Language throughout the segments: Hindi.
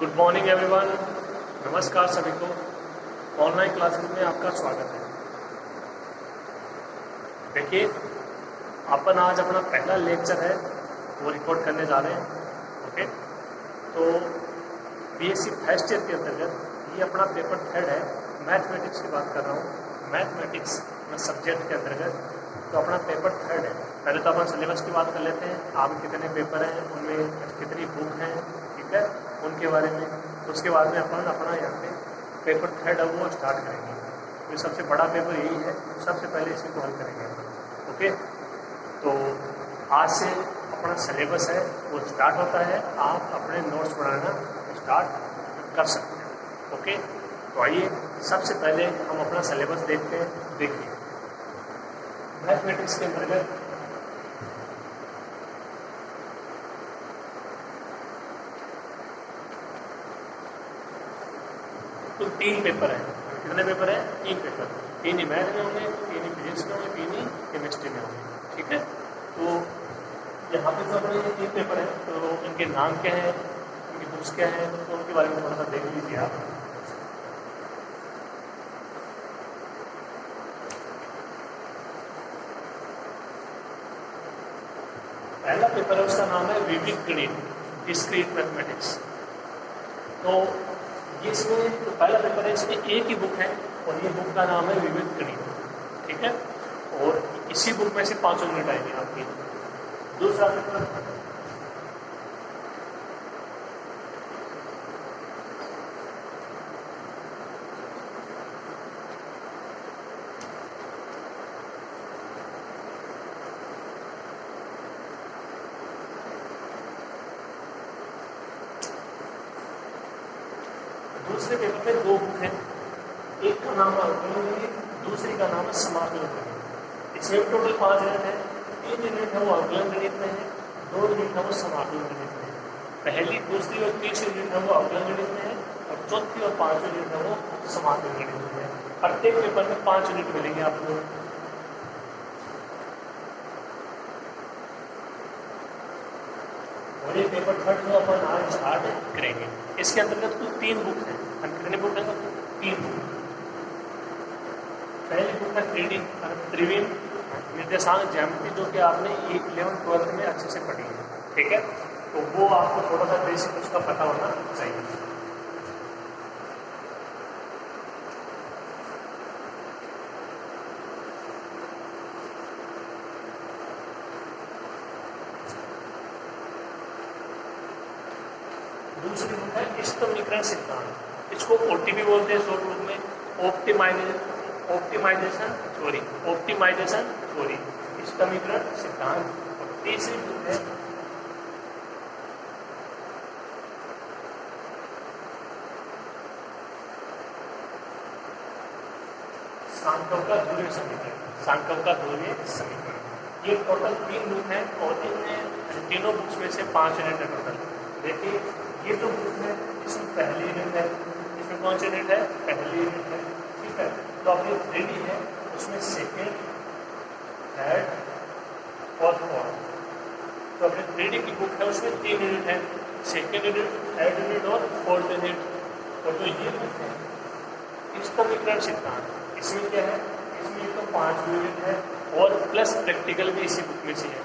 Good morning everyone. नमस्कार सभी को। ऑनलाइन क्लासेस में आपका स्वागत है। देखिए, अपन आज अपना पहला लेक्चर है वो रिकॉर्ड करने जा रहे हैं। ओके, तो बीएससी फर्स्ट ईयर के अंतर्गत ये अपना पेपर थर्ड है। मैथमेटिक्स की बात कर रहा हूँ। मैथमेटिक्स में सब्जेक्ट के अंतर्गत तो अपना पेपर थर्ड है। पहले तो अपन सिलेबस की बात कर लेते हैं। आगे कितने पेपर हैं, उनमें कितनी बुक हैं, ठीक है, उनके बारे में। उसके बाद में अपन अपना यहाँ पे पेपर थर्ड है वो स्टार्ट करेंगे। तो सबसे बड़ा पेपर यही है, सबसे पहले इसी को हल करेंगे अपन। ओके, तो आज से अपना सिलेबस है वो स्टार्ट होता है। आप अपने नोट्स बनाना स्टार्ट कर सकते हैं। ओके, तो आइए सबसे पहले हम अपना सिलेबस देखते हैं। देखिए, मैथमेटिक्स के अंतर्गत तो 3 पेपर हैं। कितने पेपर हैं? 3 पेपर। 3 ही मैथ में होंगे, 3 ही फिजिक्स में होंगे, 3 ही केमिस्ट्री में होंगे। ठीक है, तो यहाँ पे तो अपने ये 3 पेपर हैं। तो इनके नाम क्या हैं, इनकी बुक्स क्या हैं, तो उनके बारे में थोड़ा सा देख लीजिए आप। पहला पेपर है, उसका नाम है विविध गणित, डिस्क्रीट मैथमेटिक्स। तो ये इसमें तो पहला पेपर है, इसमें एक ही बुक है और ये बुक का नाम है विविध गणित। ठीक है, और इसी बुक में से 5 यूनिट आएंगे आपकी। दूसरा पेपर दूसरे पेपर में 2 बुक हैं। एक का नाम है अवकलन गणित, दूसरी का नाम है समाकलन गणित। इसमें टोटल 5 यूनिट है। 3 यूनिट है वो अवकलन गणित में है, 2 यूनिट है वो समाकलन गणित में है। पहली, दूसरी और तीसरी यूनिट है वो अवकलन गणित में है और चौथी और 5वीं यूनिट है वो समाकलन गणित में है। प्रत्येक पेपर में 5 यूनिट मिलेंगे आपको। और ये पेपर थर्ड जो अपन आज स्टार्ट करेंगे, इसके अंतर्गत कुल 3 बुक हैं। कितने बुक हैं? 3 बुक। पहली बुक है 3D त्रिविम निर्देशांक ज्यामिति, जो कि आपने 11th-12th में अच्छे से पढ़ी है। ठीक है, तो वो आपको थोड़ा सा बेसिक उसका पता होना चाहिए। दूसरी बुक है इष्टमीकरण सिद्धांत। इसको OTP बोलते हैं शॉर्ट रूप में, ऑप्टिमाइजेशन थ्योरी, इष्टमीकरण सिद्धांत। और तीसरी बुक है सांख्यों का ध्रुवीय समीकरण। ये टोटल 3 बुक हैं और इनमें तीनों बुक्स में से 5 यूनिट है टोटल। देखिए, ये जो बुक है इसमें पहली यूनिट है, इसमें कौन सी यूनिट है? पहली यूनिट है। ठीक है, तो अपनी 3D है उसमें सेकेंड, थर्ड और फोर्थ। तो अपनी 3D की बुक है उसमें 3 यूनिट है, सेकेंड यूनिट, थर्ड यूनिट और फोर्थ यूनिट। और जो ये बुक है इष्टमीकरण सिद्धांत, इसमें क्या है? इसमें तो 5 यूनिट है और प्लस प्रैक्टिकल भी इसी बुक में से है।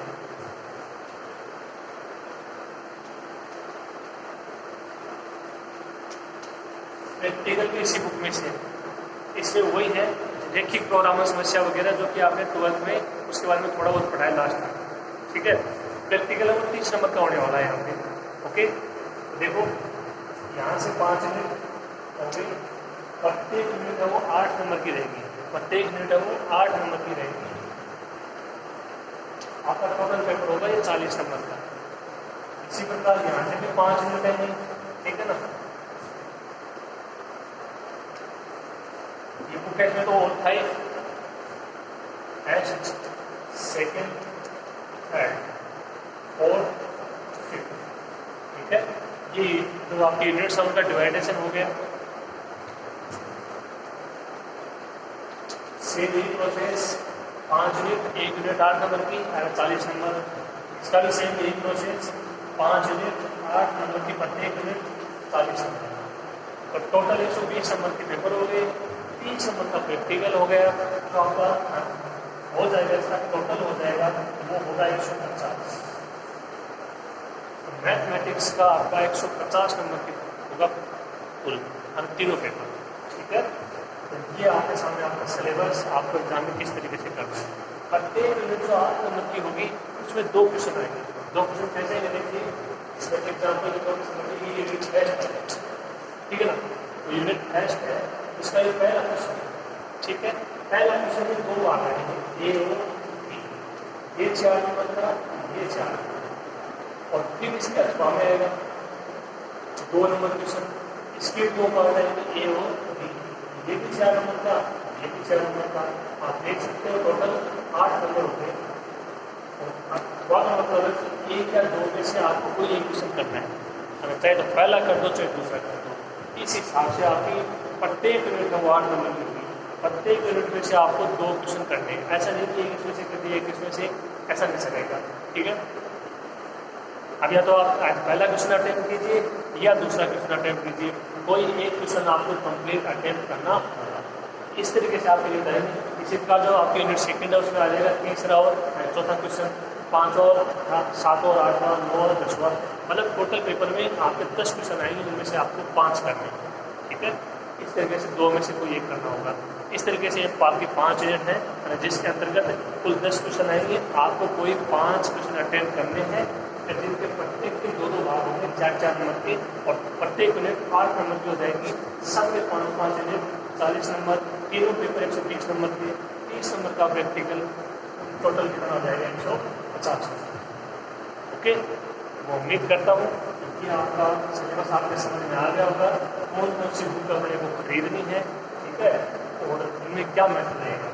प्रैक्टिकल भी इसी बुक में से है। इसमें वही है रैखिक प्रोग्रामर समस्या वगैरह, जो कि आपने 12th में उसके बारे में थोड़ा बहुत पढ़ा है लास्ट में। ठीक है, प्रैक्टिकल है वो 30 नंबर का होने वाला है यहाँ पे। ओके, तो देखो यहाँ से 5 यूनिट हो गई। प्रत्येक यूनिट है वो 8 नंबर की रहेगी। प्रत्येक यूनिट है वो 8 नंबर की रहेगी। आपका टोटल पेपर होगा ये 40 नंबर का। इसी प्रकार यहाँ से भी 5 यूनिट है। ठीक है ना, ये बुक है तो और था first, second, third, fourth, fifth. ठीक है, ये जो आपके यूनिट्स है उनका डिवाइडेशन हो गया। सेम यही प्रोसेस, 5 यूनिट, 1 यूनिट 8 नंबर की, 40 नंबर। इसका भी सेम यही प्रोसेस, 5 यूनिट 8 नंबर की प्रत्येक यूनिट, 40 नंबर। तो टोटल 120 नंबर के पेपर हो गए, 30 नंबर का प्रैक्टिकल हो गया, तो आपका हो जाएगा, इसका टोटल हो जाएगा वो होगा 150। मैथमेटिक्स का आपका 150 नंबर की होगा कुल, हम तीनों पेपर, ठीक है। तो ये आपके सामने आपका सिलेबस, आपको एग्जाम में किस तरीके से करना है। प्रत्येक यूनिट जो 8 नंबर की होगी उसमें 2 क्वेश्चन आएंगे। 2 क्वेश्चन कैसे आएंगे देखिए, इसका एग्जाम्पल के तौर पर समझिए ये यूनिट टेस्ट है, ठीक है ना। तो यूनिट टेस्ट है, इसका ये पहला क्वेश्चन है, ठीक है। पहला क्वेश्चन में 2 आ रहे हैं, ए और बी, ये 4 नंबर का, ये 4 नंबर, और फिर इसके अथवा में आएगा 2 नंबर क्वेश्चन, इसके 2 पार्ट आएंगे, ए और बी, ये भी 4 नंबर का, ये भी 4 नंबर का। आप देख सकते हो टोटल 8 नंबर हो गए। मतलब 1 या 2 में से आपको कोई एक क्वेश्चन करना है, अगर चाहे तो पहला कर दो चाहे दूसरा कर दो। इस हिसाब से आपकी प्रत्येक यूनिट में 8 नंबर की होगी, प्रत्येक यूनिट में से आपको 2 क्वेश्चन करने हैं। ऐसा नहीं कि एक इसमें से कर दिया, एक इसमें से, ऐसा नहीं चलेगा, ठीक है। अब या तो आप आज पहला क्वेश्चन अटेम्प्ट कीजिए या दूसरा क्वेश्चन अटेम्प्ट कीजिए, कोई एक क्वेश्चन आपको कंप्लीट अटेम्प्ट करना होगा। इस तरीके से आपके लिए करेंगे। इसी का जो आपके यूनिट सेकंड है उसमें आ जाएगा तीसरा और चौथा क्वेश्चन, 5 और 7 और 8 और 9 और 10, मतलब टोटल पेपर में आपके 10 क्वेश्चन आएंगे, जिनमें से आपको 5 करने हैं, ठीक है। इस तरीके से 2 में से कोई एक करना होगा। इस तरीके से आपकी 5 यूनिट हैं, जिसके अंतर्गत कुल 10 क्वेश्चन आएंगे। आपको कोई 5 क्वेश्चन अटेम्प्ट करने हैं, जिनके प्रत्येक के 2-2 भाग होंगे, 4-4 नंबर के, और प्रत्येक यूनिट 8 नंबर की हो जाएगी। सब में 5-5 यूनिट 40 नंबर, तीनों पेपर 130 नंबर के, 30 नंबर का प्रैक्टिकल, टोटल कितना हो जाएगा 150 नंबर। ओके, वो उम्मीद करता हूँ कि आपका सिलेबस आपके समझ में आ गया होगा, कौन कौन सी बुक अपने को खरीदनी है, ठीक है, और उनमें क्या मेथड रहेगा।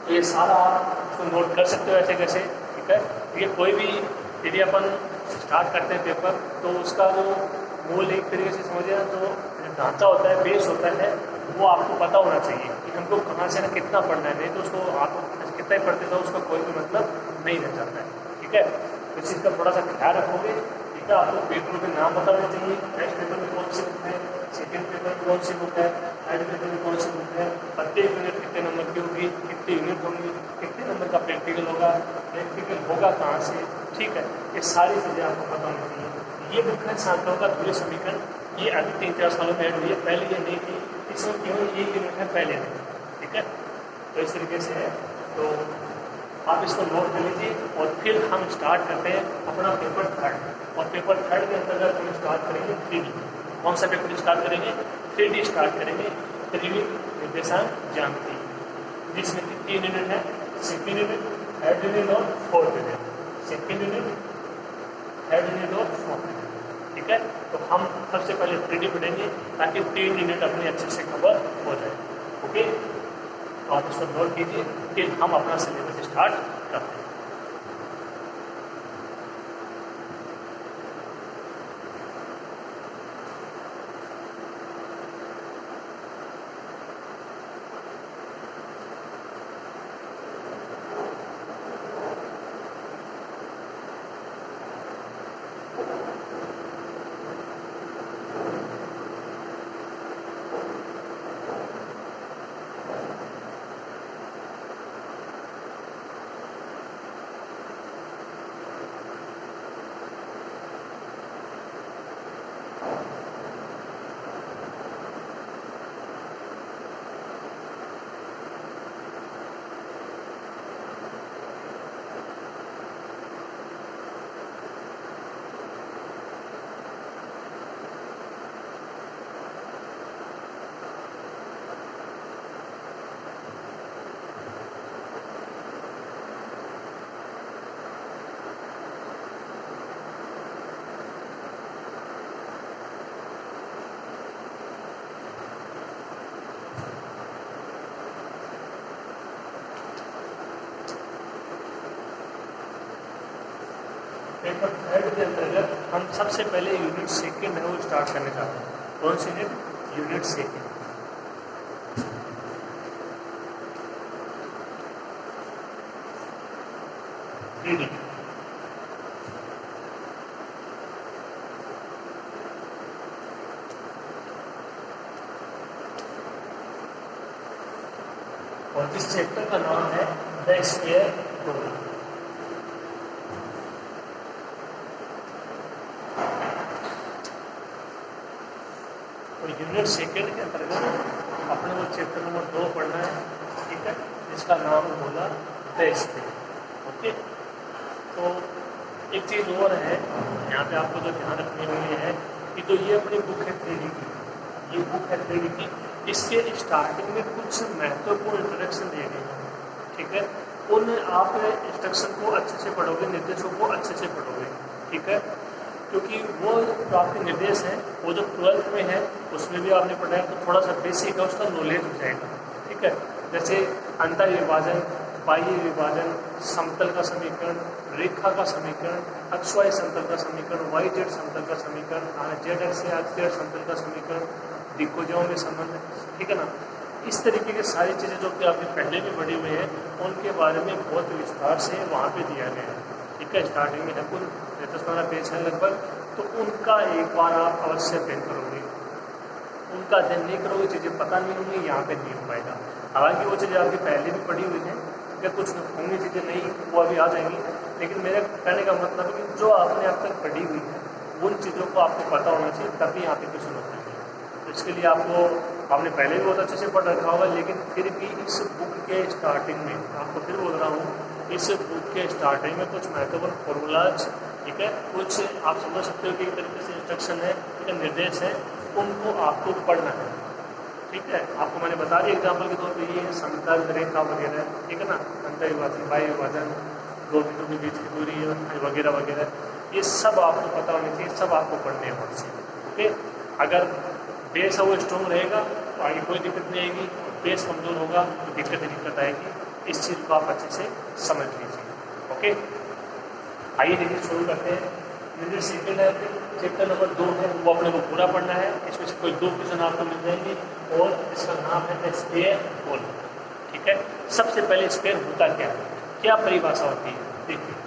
तो ये सारा आप उसको नोट कर सकते हो ऐसे कैसे, ठीक है। ये कोई भी यदि अपन स्टार्ट करते हैं पेपर, तो उसका जो मूल एक तरीके से समझिए ना, तो ढांचा होता है, बेस होता है, वो आपको पता होना चाहिए कि हमको कहाँ से ना कितना पढ़ना है। नहीं तो उसको आप कितना ही पढ़ते जाओ, उसका कोई भी मतलब नहीं रह जाता है, ठीक है। तो इस चीज़ का थोड़ा सा ख्याल रखोगे, ठीक है। आपको पेपरों के नाम बता होने चाहिए, नेक्स्ट पेपर में कौन सी बुक है, सेकेंड पेपर में कौन सी बुक है, थर्ड पेपर में कौन सी बुक है, प्रत्येक यूनिट कितने नंबर की होगी, कितने यूनिट होंगी, कितने नंबर का प्रैक्टिकल होगा, प्रैक्टिकल होगा कहाँ से, ठीक है। ये सारी चीज़ें आपको पता होनी चाहिए। ये बुक है सांख्यों का ध्रुवीय समीकरण, ये अभी 3-4 सालों में ऐड हुई है, पहले ये नहीं थी, इसमें केवल ये यूनिट है, पहले नहीं, ठीक है। तो इस तरीके से है, तो आप इसको नोट कर लीजिए। और फिर हम स्टार्ट करते हैं अपना पेपर थर्ड, और पेपर थर्ड के अंतर्गत हम स्टार्ट करेंगे 3D। कौन सा पेपर स्टार्ट करेंगे? 3D स्टार्ट करेंगे, त्रिविध निर्देशांक ज्यामिति, जिसमें 3 यूनिट है, सेकेंड यूनिट, थर्ड यूनिट और fourth unit. Second unit, third unit और फोर्थ यूनिट, ठीक है। तो हम सबसे पहले 3D पढ़ेंगे ताकि 3 यूनिट अपने अच्छे से कवर हो जाए, ओके। तो आप इसको नोट कीजिए, फिर हम अपना सिलेबस स्टार्ट करते हैं। पेपर थर्ड के अंतर्गत हम सबसे पहले यूनिट सेकेंड है वो स्टार्ट करने चाहते हैं। कौन सी यूनिट? Unit second. रीडिंग, और जिस चैप्टर का नाम है द स्फीयर गोला। तो यूनिट सेकेंड के अंतर्गत अपने को चैप्टर नंबर 2 पढ़ना है, ठीक है, जिसका नाम है गोला द स्फीयर। ओके, तो एक चीज़ और है यहाँ पे आपको जो ध्यान रखने वाली है कि जो ये अपनी बुक है 3D की, ये बुक है 3D की, इसके स्टार्टिंग में कुछ महत्वपूर्ण इंट्रोडक्शन दिए गए हैं, ठीक है। उन आप इंस्ट्रक्शन को अच्छे से पढ़ोगे, निर्देशों को अच्छे से पढ़ोगे, ठीक है, क्योंकि वो जो आपके निर्देश हैं वो जो 12th में है उसमें भी आपने पढ़ा है, तो थोड़ा सा बेसिक है, उसका नॉलेज हो जाएगा, ठीक है। जैसे अंतर विभाजन, बाह्य विभाजन, समतल का समीकरण, रेखा का समीकरण, XY समतल का समीकरण, YZ समतल का समीकरण, ZX से XZ समतल का समीकरण, दिक्कोजों में संबंध, ठीक है ना। इस तरीके की सारी चीज़ें जो कि आपने पहले भी पढ़ी हुई है उनके बारे में बहुत विस्तार से वहाँ पे दिया गया है, ठीक है। स्टार्टिंग में है कुल 10-15 पेज है लगभग, तो उनका एक बार आप अवश्य अध्ययन करोगे। उनका अध्ययन नहीं करोगे, चीज़ें पता नहीं होंगी, यहाँ पे नहीं हो पाएगा। हालांकि वो चीज़ें आपकी पहले भी पढ़ी हुई हैं, क्या कुछ होंगी चीज़ें नहीं, वो अभी आ जाएंगी, लेकिन मेरे कहने का मतलब है कि जो आपने अब तक पढ़ी हुई है उन चीज़ों को आपको पता होना चाहिए, तभी यहाँ पे क्वेश्चन होते हैं। तो इसके लिए आपने पहले भी बहुत अच्छे से पढ़ रखा होगा, लेकिन फिर भी इस बुक के स्टार्टिंग में, आपको फिर बोल रहा हूँ, इस बुक के स्टार्टिंग में कुछ महत्वपूर्ण फॉर्मूलाज, ठीक है, कुछ आप समझ सकते हो कि एक तरीके से इंस्ट्रक्शन है, ठीक है, निर्देश है, उनको आपको पढ़ना है, ठीक है। आपको मैंने बता दिया एग्जाम्पल के तौर पर, ये समतल, रेखा वगैरह, ठीक है ना, अंतर विभाजन, बाह्य विभाजन, दो बिंदु के बीच की दूरी वगैरह वगैरह, ये सब आपको पता होनी चाहिए, सब आपको पढ़ने होना चाहिए, ओके। अगर बेस है वो स्ट्रॉन्ग रहेगा तो आगे कोई दिक्कत नहीं आएगी, बेस कमज़ोर होगा तो दिक्कत आएगी। इस चीज़ को आप अच्छे से समझ लीजिए, ओके। आइए देखिए शुरू करते हैं। यूनिट सेकेंड है, चैप्टर नंबर 2 है, वो अपने को पूरा पढ़ना है। इसमें से कोई 2 क्वेश्चन आपको मिल जाएंगे और इसका नाम है स्फीयर गोला, ठीक है। सबसे पहले स्फीयर होता क्या है, क्या परिभाषा होती है, देखिए।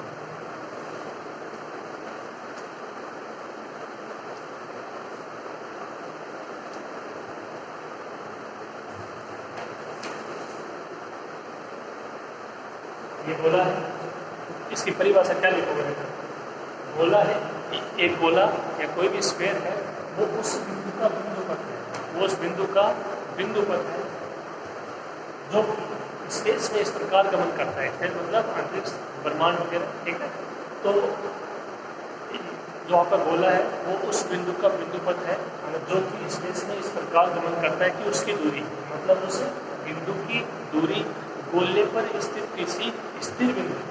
ये गोला है, इसकी परिभाषा क्या लिखोगे? गोला है, एक गोला या कोई भी स्फीयर है, वो उस बिंदु का बिंदुपथ है, वो उस बिंदु का बिंदुपथ है जो स्पेस में इस प्रकार गमन करता है, फिर मतलब अंतरिक्ष, ब्रह्मांड वगैरह, ठीक है। तो जो आपका गोला है वो उस बिंदु का बिंदुपथ है जो कि स्पेस में इस प्रकार गमन करता है कि उसकी दूरी, मतलब उस बिंदु की दूरी गोले पर स्थित किसी स्थिर बिंदु,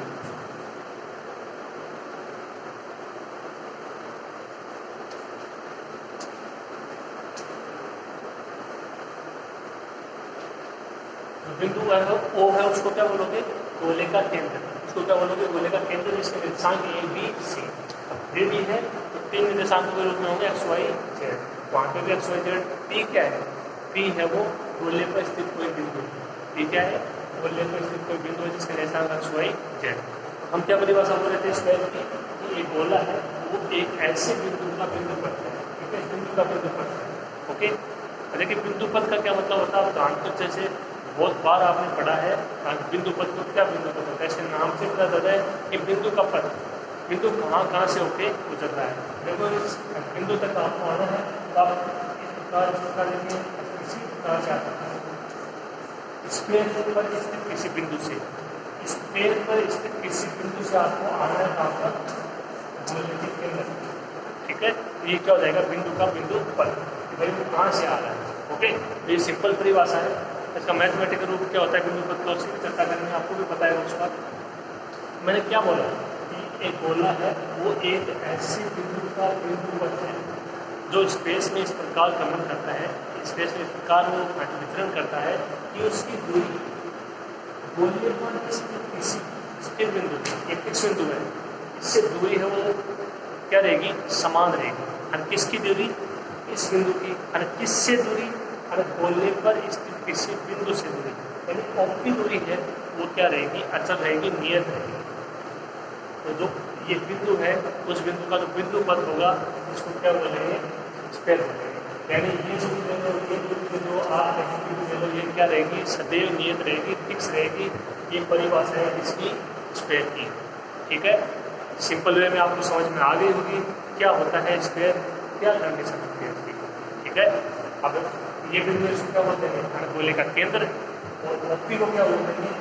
बिंदु है ओ है, उसको क्या बोलोगे? गोले का केंद्र। उसको क्या बोलोगे? गोले का केंद्र, जिसके निर्देशांक ए बी सी। अब 3D है तो 3 निर्देशांकों के रूप में होंगे XY Z, वहाँ पे भी XY Z। P क्या है? P है वो गोले पर स्थित कोई बिंदु। P क्या है? गोले पर स्थित कोई बिंदु है जिसके निर्देशांक XY Z। हम क्या परिभाषा बोल रहे थे स्क्वायर की, कि एक गोला है वो एक ऐसे बिंदु का बिंदुपथ है, ठीक है, इस बिंदु का बिंदुपथ है, ओके। देखिए बिंदुपथ का क्या मतलब होता है, आप जानते हो, जैसे बहुत बार आपने पढ़ा है बिंदुपथ को, क्या बिंदुपथ होता है, इसके नाम से पता चलता है कि बिंदु का पथ, बिंदु कहाँ से होके गुजर रहा है। देखो इस बिंदु तक आपको आना है तो आप इस प्रकार देखिए, इसी प्रकार से आता है स्फीयर पर स्थित किसी बिंदु से, स्फीयर पर स्थित किसी बिंदु से आपको आना है कहाँ पर? गोले के केंद्र, ठीक है। ये क्या हो जाएगा? बिंदु का बिंदुपथ, भाई वो कहाँ से आ रहा है, ओके। ये सिंपल परिभाषा है। इसका मैथमेटिकल रूप क्या होता है बिंदुपथ का, उसकी चर्चा करेंगे, आपको भी पता है उसका। मैंने क्या बोला कि एक गोला है वो एक ऐसे बिंदु का बिंदुपथ है जो स्पेस में इस प्रकार गमन करता है, स्पेस में इस प्रकार वो वितरण करता है कि उसकी दूरी गोले पर किसी स्थिर बिंदु, एक फिक्स बिंदु है, इससे दूरी है वो क्या रहेगी? समान रहेगी। और किसकी दूरी? इस बिंदु की। और किससे दूरी? और गोले पर स्थित किसी बिंदु से दूरी, यानी ऑफ की दूरी है वो क्या रहेगी? अचल रहेगी, नियत रहेगी। तो जो ये बिंदु है उस बिंदु का जो बिंदुपथ होगा उसको क्या बोलेंगे? स्फीयर बोलेंगे, यानी ये जो ले लो, ये जो आप कहीं ले लो, ये क्या रहेगी, सदैव नियत रहेगी, फिक्स रहेगी। ये परिभाषा है इसकी स्क्वायर की। ठीक है, सिंपल वे में आपको समझ में आ गई होगी क्या होता है स्क्वायर, क्या कंडीशन होती है इसकी। ठीक है, अब ये बिंदु इसको क्या बोलते हैं, गोले का केंद्र, और ओपी को क्या बोलते हैं,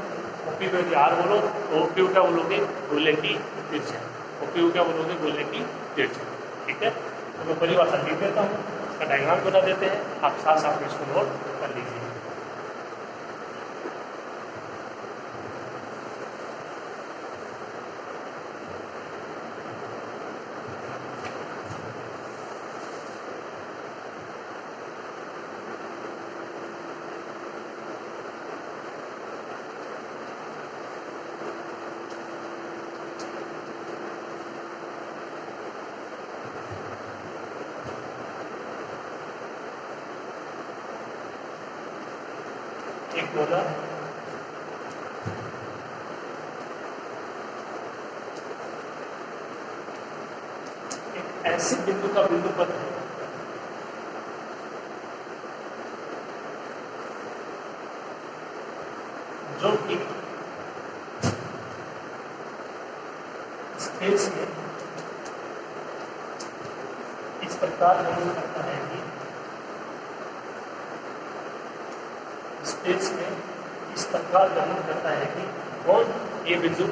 ओपी को यदि आर बोलो तो ओपी को क्या बोलोगे, गोले की त्रिज्या। ओपी को क्या बोलोगे, गोले की त्रिज्या। ठीक है, तो मैं परिभाषा लिख देता हूँ, इसका डायग्राम बना देते हैं, आप साथ साथ में इसको नोट कर लीजिए। एक गोला एक ऐसे बिंदु का बिंदु पथ है जो कि स्पेस में इस प्रकार निर्भर करता है कि स्पेस में इस प्रकार गमन करता है कि कौन, ये बिंदु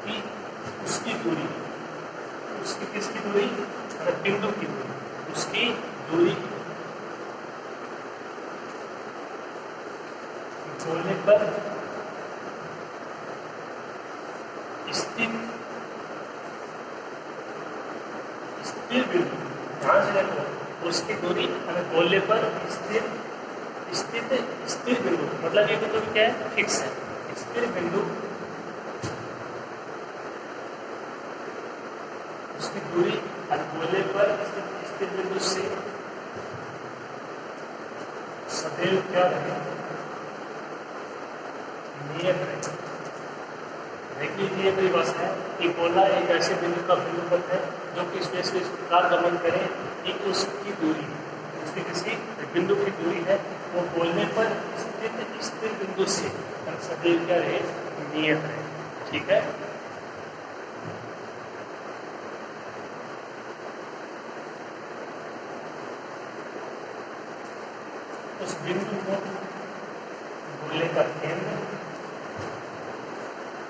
की उसकी दूरी, उसकी किसकी दूरी, बिंदु की दूरी, उसकी दूरी गोले पर स्थिर बिंदु, ध्यान से देखो, उसकी दूरी गोले पर स्थिर बिंदु, मतलब ये बिंदु क्या है, फिक्स है। स्थिर बिंदु उसकी दूरी गोले पर स्थिर बिंदु से सदैव क्या रहे, नियत रहे। देख लीजिए, ये परिभाषा है कि गोला एक ऐसे बिंदु का बिंदु पथ है जो कि स्पेस में इस प्रकार गमन करे कि उसकी दूरी, उसकी किसी बिंदु की दूरी है वो गोले पर स्थिर बिंदु से सदैव क्या रहे, नियत रहे। ठीक है, उस बिंदु को गोले का केंद्र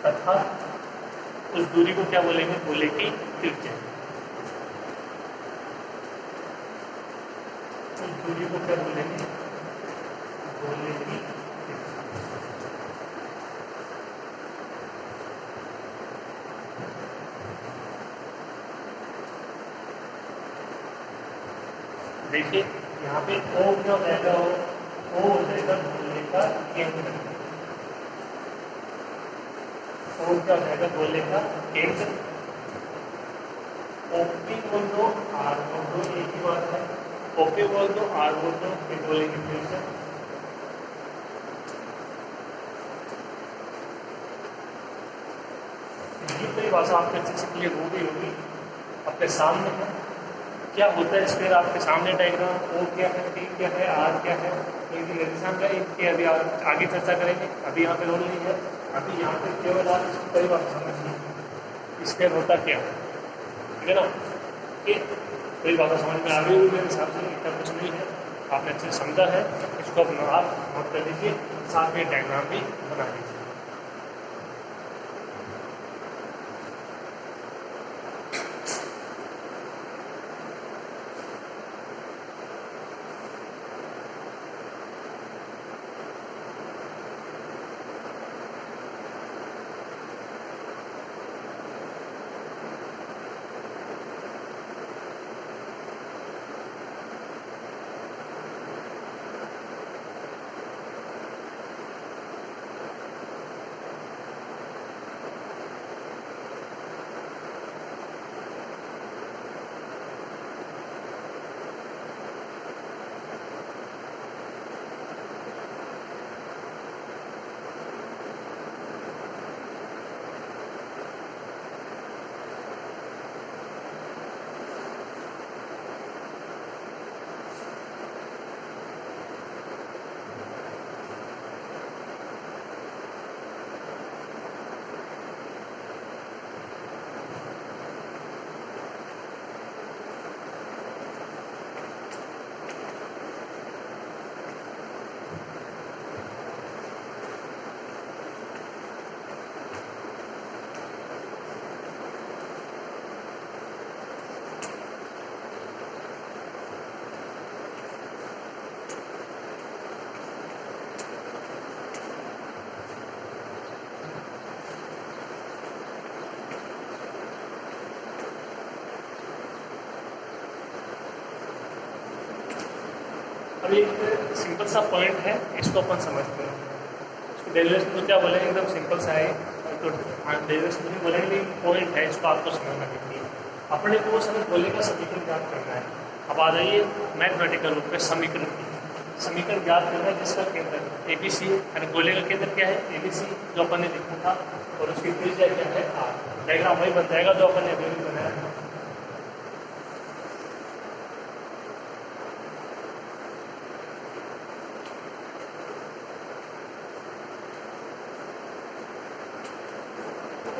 तथा उस दूरी को क्या बोलेंगे, गोले की त्रिज्या। उस दूरी को क्या बोलेंगे, गोले की त्रिज्या। देखिए यहाँ पे ओ क्या हो जाएगा, ओ हो जाएगा गोले का केंद्र, ओ क्या हो जाएगा, गोले का केंद्र। ओपी बोल दो, आर बोल दो, एक ही बात है, ओपी बोल दो, आर बोल दो, फिर गोले की त्रिज्या। ये परिभाषा आपके अच्छे से क्लियर हो गई होगी, अपने सामने है क्या होता है स्क्वायर, आपके सामने डायग्राम, ओ क्या है, टी क्या है, आर क्या है, एग्जाम का एक के अभी आगे चर्चा करेंगे, अभी यहाँ पे रोल नहीं है। अभी यहाँ पे केवल आप इसकी परिभाषा समझिए, स्क्वायर होता क्या है, ठीक है ना। कि परिभाषा समझ में आ गई होगी मेरे हिसाब से, इतना कुछ नहीं है, आपने अच्छे से समझा है, इसको अपना आप नोट कर लीजिए, साथ में डायग्राम भी बना लीजिए। अब एक सिंपल सा पॉइंट है, इसको अपन समझते हैं। इसको डेरिवेशन तो क्या बोलेंगे, एकदम सिंपल सा है, तो डेरिवेशन नहीं बोलेंगे, पॉइंट है, इसको आपको समझना चाहिए। अपने को समय गोले का समीकरण ज्ञात करना है। अब आ जाइए मैथमेटिकल रूप में समीकरण ज्ञात करना है, जिसका केंद्र ए बी सी, यानी गोले का केंद्र क्या है, ए बी सी, जो अपन ने लिखा था, और उसकी त्रिज्या क्या है, आर। डायग्राम वही बन जाएगा जो अपन ने अभी बनाया।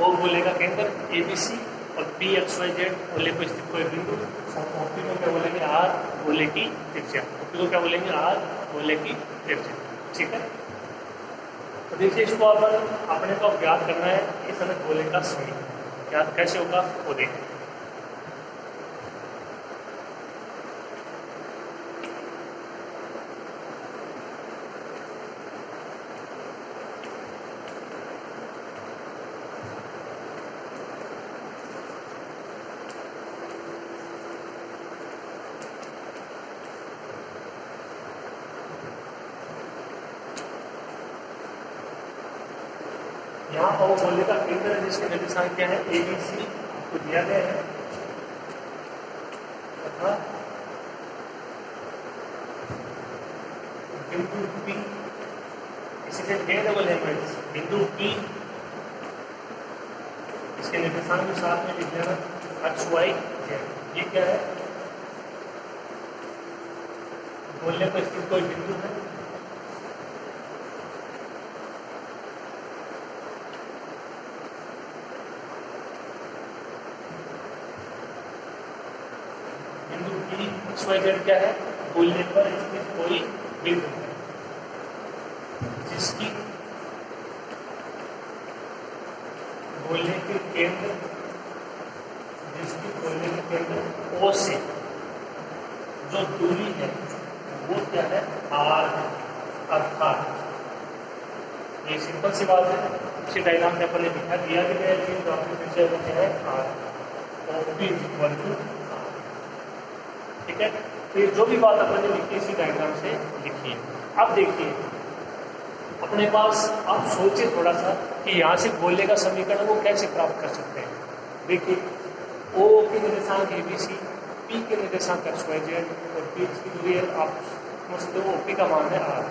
ओ गोले का केंद्र ए बी सी और पी एक्स वाई जेड गोले को स्थित कोई बिंदु, ओपी को क्या बोलेंगे, आर गोले की त्रिज्या, ओपी को क्या बोलेंगे, आर गोले की त्रिज्या। ठीक है, तो देखिए इसको अपन अपने को ज्ञात करना है, इस समय गोले का समीकरण ज्ञात कैसे होगा वो देखें। यहाँ पर वो गोले का केंद्र है, जिसके निर्देशांक क्या है, ए बी सी को दिया गया है, तथा बिंदु पी, इसी से टेबल लैंग्वेज, बिंदु पी, इसके निर्देशांक के साथ में लिख लेना एक्स वाई जेड। ये क्या है, गोले पर स्थित कोई बिंदु है, एक्स वाई जेड क्या है, गोले पर स्थित कोई बिंदु है, जिसकी गोले के केंद्र, ओ से जो दूरी है वो क्या है, आर है। अर्थात ये सिंपल सी बात है, इसी डायग्राम में अपन ने लिखा दिया भी गया कि जो आपकी त्रिज्या वो क्या है, आर, और पी इक्वल टू। ठीक है, तो ये जो भी बात अपन ने लिखी इसी डायग्राम से लिखी है। अब देखिए अपने पास, आप सोचिए थोड़ा सा कि यहाँ से गोले का समीकरण वो कैसे प्राप्त कर सकते हैं। देखिए ओ के निर्देशांक ए बी सी, पी के निर्देशांक एक्स वाई जेड, और पी की दूरी है, आप समझ सकते हो ओपी का मान है आर।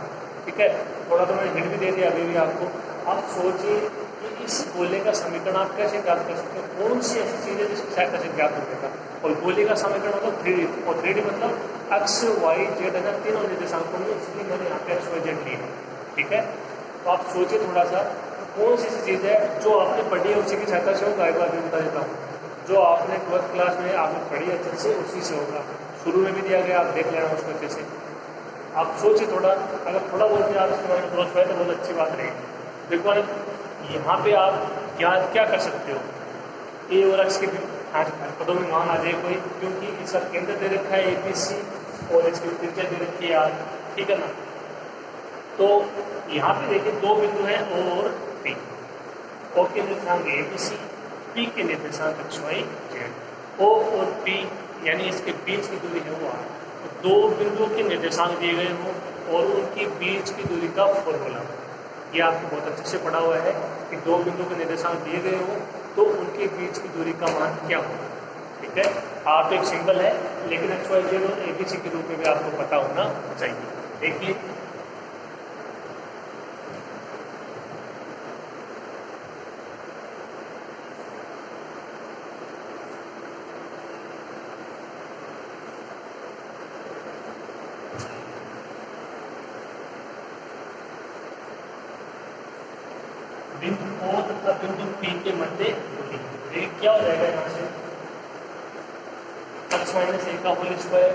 ठीक है, थोड़ा तो मैंने हिंट भी दे दिया अभी भी आपको। आप सोचिए कि इस गोले का समीकरण आप कैसे ज्ञात कर सकते हो, कौन सी ऐसी चीज़ है जिसकी सहायता से ज्ञात हो जाएगा। और गोले का समीकरण मतलब 3D, और 3D मतलब एक्स वाई जेड है ना, तीनों निर्देशांकों में, इसलिए मैंने यहाँ पे एक्स वाई जेड लिया। ठीक है, तो आप सोचिए थोड़ा सा कौन सी ऐसी चीज़ है जो आपने पढ़ी है उसी की सहायता से होगा। एक बार भी बता देता हूँ, जो आपने 12th क्लास में आपने पढ़ी अच्छे से उसी से होगा, शुरू में भी दिया गया, आप देख लेना उसको अच्छे से। आप सोचिए थोड़ा, अगर थोड़ा बहुत भी आप इसके बारे में सोच पाए तो बहुत अच्छी बात रहेगी। देखो यहाँ पे आप क्या कर सकते हो, ए और एक्स के पदों में मान आ जाए कोई, क्योंकि इसका केंद्र दे रखा है ए बी सी और इसकी त्रिज्या दे रखी है आर। ठीक है ना, तो यहाँ पे देखिए दो बिंदु हैं ओ और पी। ओ के निर्देशांक ए बी सी, पी के निर्देशांक एक्स वाई जेड। ओ और पी यानी इसके बीच की दूरी है वो आर। तो दो बिंदुओं के निर्देशांक दिए गए हों और उनकी बीच की दूरी का फॉर्मूला, ये आपको बहुत अच्छे से पढ़ा हुआ है कि दो बिंदुओं के निर्देशांक दिए गए हों तो उनके बीच की दूरी का मान क्या होगा। ठीक है, आप एक सिंबल है, लेकिन एक्स वाई जेड और ए बी सी के रूप में भी आपको पता होना चाहिए। देखिए बिंदु ओ तथा बिंदु पी के मध्य दूरी क्या हो जाएगा, यहाँ से एक्स माइनस ए का whole square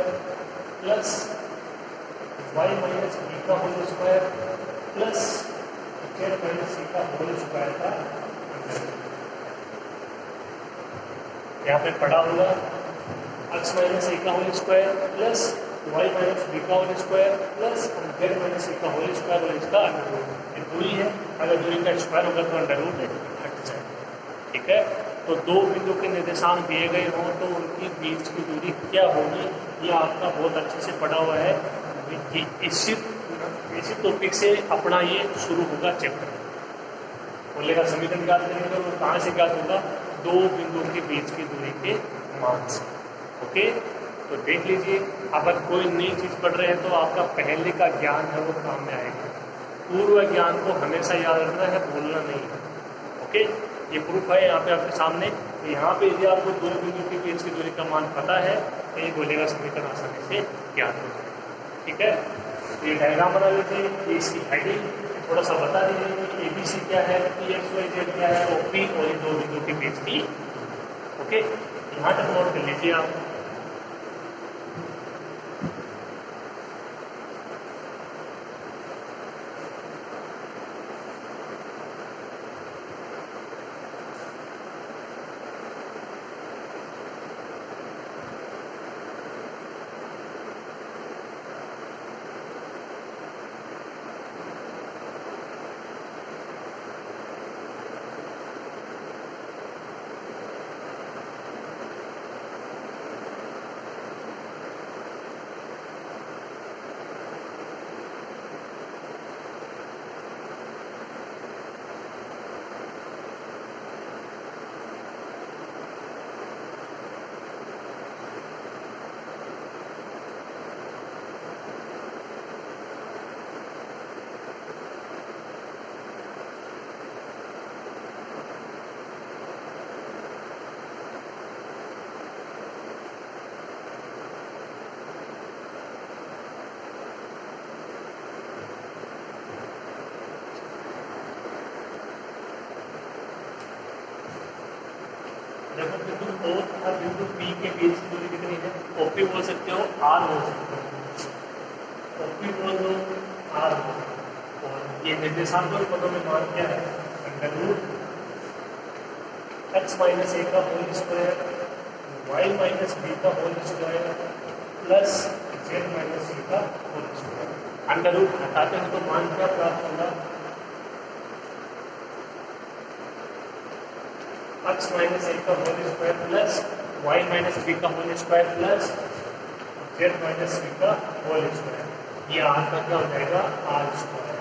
plus Y minus B का whole square plus Z minus C का होल स्क्वायर का अंतर। यहाँ पे पढ़ा होगा एक्स माइनस ए का whole square plus Y minus B का whole square plus Z minus C का होल स्क्वायर और इसका अंडर रूट। ये दूरी है, अगर दूरी का स्क्वायर होगा तो अंडर रूट हट जाएगा। ठीक है, तो दो बिंदु के निर्देशांक दिए गए हों तो उनकी बीच की दूरी क्या होगी, ये आपका बहुत अच्छे से पढ़ा हुआ है। इसी टॉपिक से अपना ये शुरू होगा चैप्टर। गोले का समीकरण ज्ञात करेंगे और कहाँ से ज्ञात होगा? दो बिंदुओं के बीच की दूरी के मान से। ओके, तो देख लीजिए, अगर कोई नई चीज़ पढ़ रहे हैं तो आपका पहले का ज्ञान है वो काम में आएगा। पूर्व ज्ञान को हमेशा याद रखना है, भूलना नहीं है। ओके, ये प्रूफ है यहाँ पे आपके सामने। तो यहाँ पे यदि आपको दो बिंदु के बीच की दूरी का मान पता है तो ये गोले का समीकरण आसानी से ज्ञात हो जाएगा। ठीक है, तो ये डायग्राम बना लीजिए, ये इसकी हेडिंग थोड़ा सा बता दीजिए कि ABC क्या है, PXYZ क्या है, OP और ये दो बिंदु के बीच की। ओके, यहाँ तक नोट कर लीजिए आप। देखो बिंदु O तथा बिंदु P के बीच की दूरी कितनी है? OP बोल सकते हो, R बोल सकते हो। OP बोल दो, R बोल दो। और ये निर्देशांकों के पदों में मान क्या है? Under root x minus A का whole square, y minus B का whole square plus z minus C का होल स्क्वायर। अंडर रूट हटाते हैं तो मान क्या प्राप्त होगा? x माइनस ए का whole square plus y minus B का whole square plus z minus C का होल स्क्वायर। ये r का क्या हो जाएगा? r square.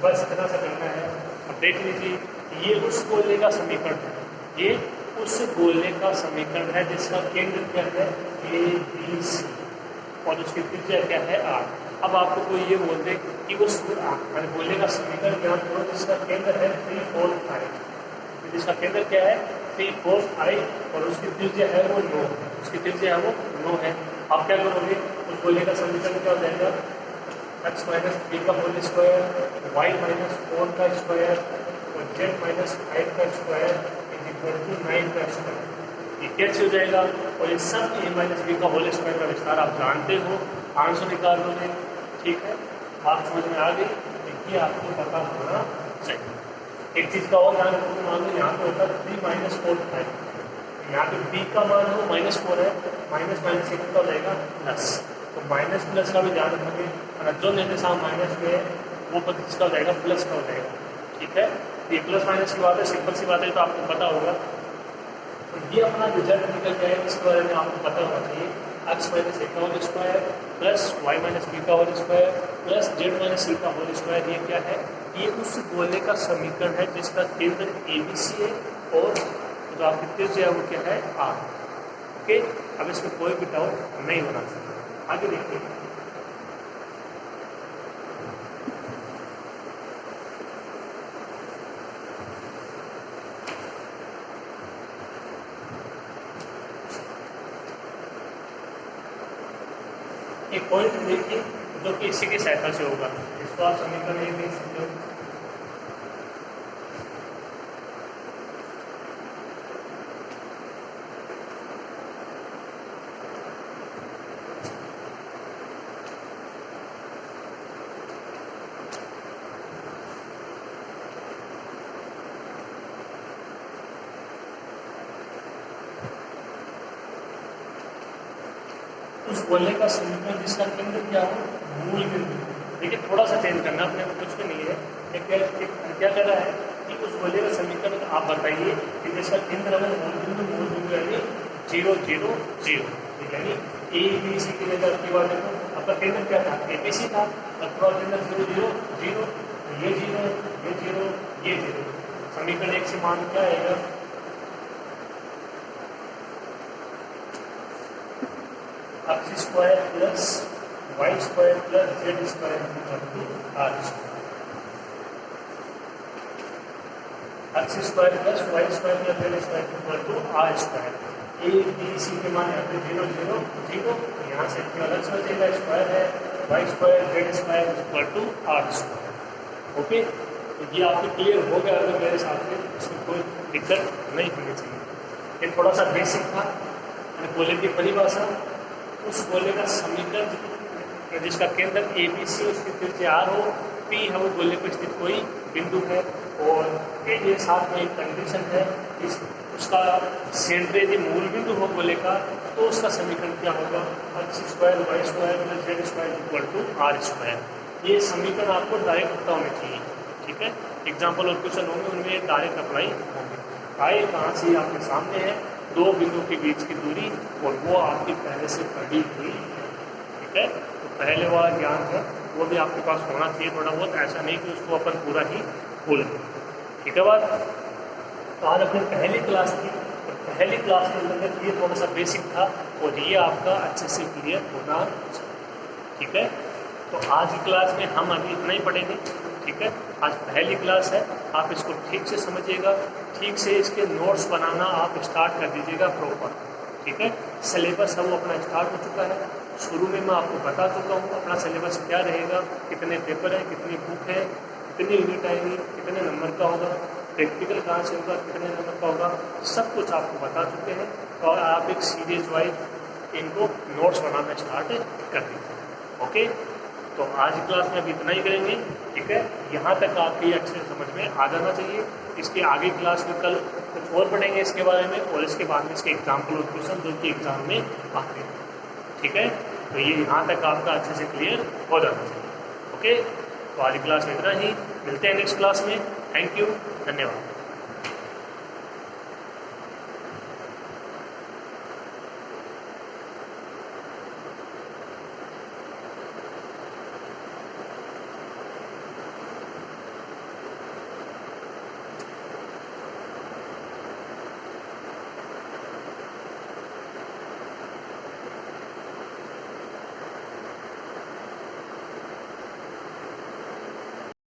बस इतना सा करना है। अब देख लीजिए, ये उस गोले का समीकरण है, ये उस गोले का समीकरण है जिसका केंद्र क्या है? ABC और उसकी त्रिज्या क्या है? r। अब आपको कोई ये बोल दे कि उस गोले का समीकरण ज्ञात करो जिसका केंद्र है 3, 4, 5, जिसका केंद्र क्या है? 3, 4, 5 और उसकी त्रिज्या है वो 9, उसकी त्रिज्या है वो 9 है। आप क्या करोगे? उस गोले का समीकरण क्या हो जाएगा? x माइनस 3 का होल स्क्वायर, y माइनस 4 का स्क्वायर और z माइनस 5 का स्क्वायर इज इक्वल टू 9 का स्क्वायर। ये कैसे हो जाएगा? और ये सब a माइनस बी का होल स्क्वायर का विस्तार आप जानते हो, आंसर निकाल लोगे। ठीक है, बात समझ में आ गई? देखिए, आपको पता होना चाहिए। एक चीज़ का और ध्यान रखो, मान लो यहाँ पे होता है 3 माइनस 4, 5, यहाँ पे b का मान हो -4 है, माइनस माइनस एक का हो जाएगा प्लस, तो माइनस प्लस का भी ध्यान रखोगे। और जो निर्देशांक माइनस में है वो पद किसका हो जाएगा? प्लस का हो जाएगा। ठीक है, ये प्लस माइनस की बात है, सिंपल सी बात है, तो आपको पता होगा। तो ये अपना रिजल्ट निकल गया है, इसके बारे में आपको पता होना चाहिए। x माइनस ए का whole square plus y minus B का whole square plus z minus C का होल स्क्वायर, ये क्या है? ये उस गोले का समीकरण है जिसका केंद्र ABC है और जो आपकी त्रिज्या है वो क्या है? r। ओके, अब इसमें कोई भी डाउट नहीं होना चाहिए। आगे देखिए, एक पॉइंट देखिए जो कि इसी की सहायता से होगा, इसको आप समीकरण ये देख सकते हो। उस गोले का समीकरण जिसका केंद्र क्या हो? मूल बिंदु। देखिए, थोड़ा सा चेंज करना, अपने को कुछ भी नहीं है। क्या कर रहा है कि उस गोले का समीकरण आप बताइए कि जिसका केंद्र है मूल बिंदु यानी 0 0 0, यानी ए बी सी के लेकर की बात देखो, आपका केंद्र क्या था, ए बी सी था, आपका केंद्र 0 0 0, ये 0 ये 0 ये 0। समीकरण 1 से मान क्या आएगा, x square plus Y square plus Z square equal to R square, x square plus Y square plus Z square equal to R square. A B C के मान यहाँ पे 0 0 0, यहाँ से अलग से बचेगा, स्क्वायर है Y square Z square equal to R square. Okay, तो ये आपको क्लियर हो गया अगर मेरे हिसाब से, इसमें कोई दिक्कत नहीं होनी चाहिए। ये थोड़ा सा बेसिक था, गोले की परिभाषा, उस गोले का समीकरण जिसका केंद्र ए बी सी उसकी त्रिज्या आर हो, पी है वो गोले पर स्थित कोई बिंदु है, और ये साथ में एक कंडीशन है इस उसका सेंटर यदि मूल बिंदु हो गोले का, तो उसका समीकरण क्या होगा, x square Y square plus Z square equal to R square. ये समीकरण आपको डायरेक्ट पता होने चाहिए, ठीक है। एग्जाम्पल और क्वेश्चन होंगे उनमें डायरेक्ट अप्लाई होंगे। आए कहाँ से आपके सामने है, दो बिंदु के बीच की दूरी, और वो आपकी पहले से पढ़ी हुई है, ठीक है। तो पहले वाला ज्ञान है वो भी आपके पास होना चाहिए थोड़ा बहुत, ऐसा नहीं कि उसको अपन पूरा ही भूल गए, ठीक है बात। तो आज अपनी पहली क्लास थी, और पहली क्लास के अंदर ये थोड़ा सा बेसिक था, और ये आपका अच्छे से क्लियर होना चाहिए, ठीक है। तो आज की क्लास में हम अभी इतना ही पढ़ेंगे, ठीक है। आज पहली क्लास है, आप इसको ठीक से समझिएगा, ठीक से इसके नोट्स बनाना आप स्टार्ट कर दीजिएगा प्रॉपर, ठीक है। सिलेबस है वो अपना स्टार्ट हो चुका है, शुरू में मैं आपको बता चुका हूँ अपना सिलेबस क्या रहेगा, कितने पेपर है, कितनी बुक है, कितनी यूनिट आएंगी, कितने नंबर का होगा, प्रैक्टिकल कहाँ से होगा, कितने नंबर का होगा, सब कुछ आपको बता चुके हैं। और आप एक सीरीज वाइज इनको नोट्स बनाना स्टार्ट कर दीजिए, ओके। तो आज की क्लास में अभी इतना ही करेंगे, ठीक है। यहाँ तक आपके अच्छे से समझ में आ जाना चाहिए। इसके आगे क्लास में कल कुछ और पढ़ेंगे इसके बारे में, और इसके बाद में इसके एग्जाम्पल और क्वेश्चन जो कि एग्जाम में आते हैं, ठीक है। तो ये यहाँ तक आपका अच्छे से क्लियर हो जाना चाहिए, ओके। तो आज की क्लास में इतना ही, मिलते हैं नेक्स्ट क्लास में। थैंक यू, धन्यवाद।